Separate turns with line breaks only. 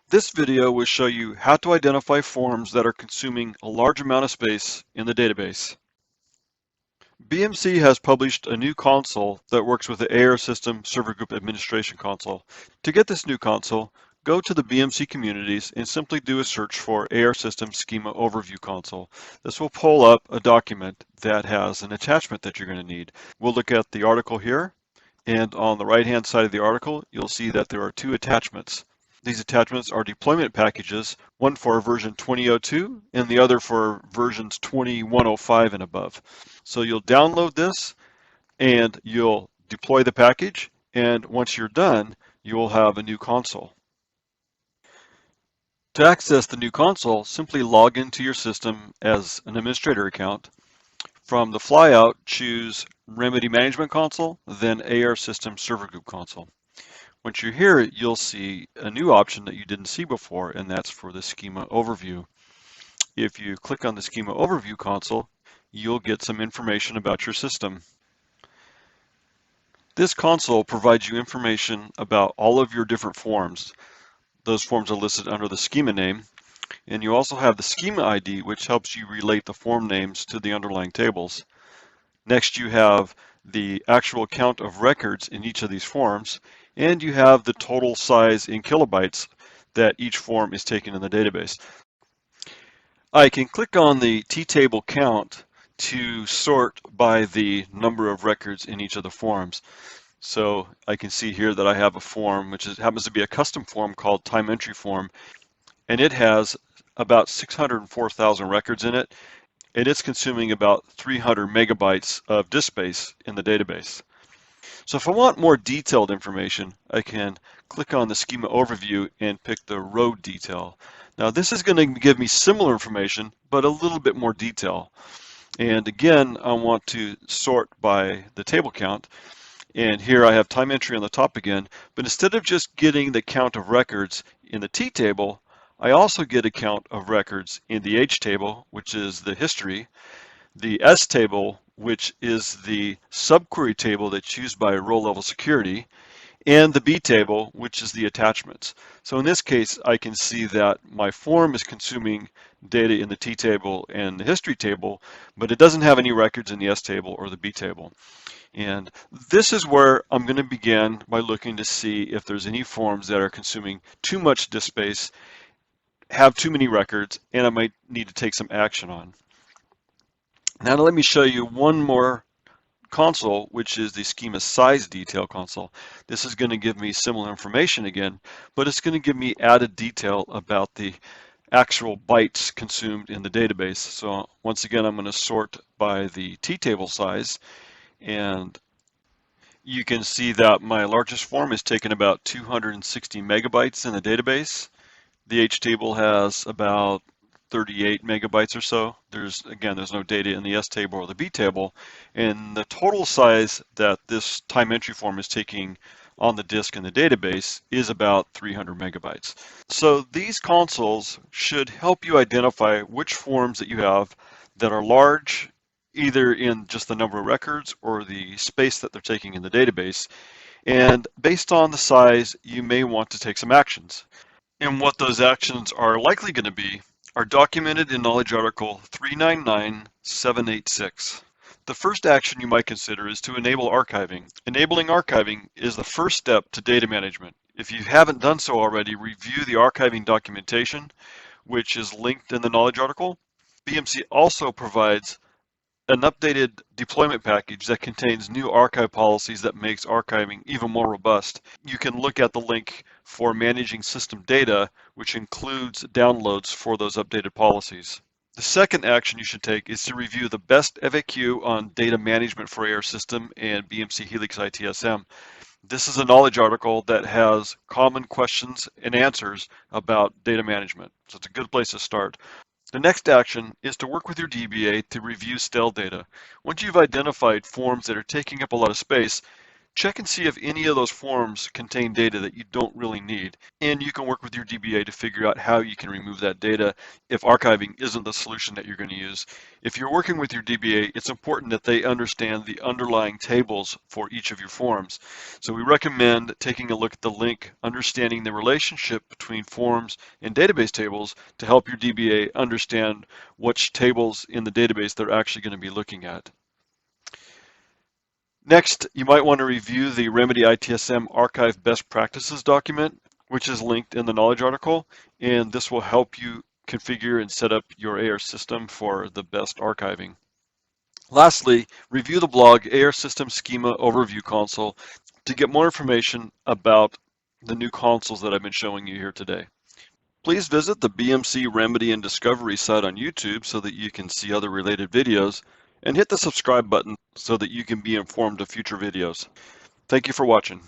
This video will show you how to identify forms that are consuming a large amount of space in the database. BMC has published a new console that works with the AR System Server Group Administration console. To get this new console, go to the BMC communities and simply do a search for AR System Schema Overview console. This will pull up a document that has an attachment that you're going to need. We'll look at the article here, and on the right-hand side of the article, you'll see that there are two attachments. These attachments are deployment packages, one for version 2002 and the other for versions 2105 and above. So you'll download this and you'll deploy the package, and once you're done, you will have a new console. To access the new console, simply log into your system as an administrator account. From the flyout, choose Remedy Management Console, then AR System Server Group Console. Once you're here, you'll see a new option that you didn't see before, and that's for the Schema Overview. If you click on the Schema Overview console, you'll get some information about your system. This console provides you information about all of your different forms. Those forms are listed under the schema name, and you also have the schema ID, which helps you relate the form names to the underlying tables. Next, you have the actual count of records in each of these forms, and you have the total size in kilobytes that each form is taken in the database. I can click on the T-table count to sort by the number of records in each of the forms. So I can see here that I have a form which happens to be a custom form called time entry form, and it has about 604,000 records in it, and it's consuming about 300 megabytes of disk space in the database. So if I want more detailed information, I can click on the schema overview and pick the row detail. Now this is going to give me similar information, but a little bit more detail. And again, I want to sort by the table count. And here I have time entry on the top again, but instead of just getting the count of records in the T table, I also get a count of records in the H table, which is the history, the S table, which is the subquery table that's used by row level security, and the B table, which is the attachments. So in this case, I can see that my form is consuming data in the T table and the history table, but it doesn't have any records in the S table or the B table. And this is where I'm going to begin by looking to see if there's any forms that are consuming too much disk space, have too many records, and I might need to take some action on. Now let me show you one more console, which is the schema size detail console. This is going to give me similar information again, but it's going to give me added detail about the actual bytes consumed in the database. So once again, I'm going to sort by the T-table size, and you can see that my largest form is taking about 260 megabytes in the database. The H table has about 38 megabytes or so. There's no data in the S table or the B table, and the total size that this time entry form is taking on the disk in the database is about 300 megabytes. So these consoles should help you identify which forms that you have that are large, either in just the number of records or the space that they're taking in the database. And based on the size, you may want to take some actions. And what those actions are likely going to be are documented in Knowledge Article 399786. The first action you might consider is to enable archiving. Enabling archiving is the first step to data management. If you haven't done so already, review the archiving documentation, which is linked in the Knowledge Article. BMC also provides an updated deployment package that contains new archive policies that makes archiving even more robust. You can look at the link for managing system data, which includes downloads for those updated policies. The second action you should take is to review the best FAQ on data management for AR System and BMC Helix ITSM. This is a knowledge article that has common questions and answers about data management, so it's a good place to start. The next action is to work with your DBA to review stale data. Once you've identified forms that are taking up a lot of space, check and see if any of those forms contain data that you don't really need. And you can work with your DBA to figure out how you can remove that data if archiving isn't the solution that you're going to use. If you're working with your DBA, it's important that they understand the underlying tables for each of your forms. So we recommend taking a look at the link, understanding the relationship between forms and database tables to help your DBA understand which tables in the database they're actually going to be looking at. Next, you might want to review the Remedy ITSM Archive Best Practices document, which is linked in the knowledge article, and this will help you configure and set up your AR system for the best archiving. Lastly, review the blog AR System Schema Overview Console to get more information about the new consoles that I've been showing you here today. Please visit the BMC Remedy and Discovery site on YouTube so that you can see other related videos, and hit the subscribe button so that you can be informed of future videos. Thank you for watching.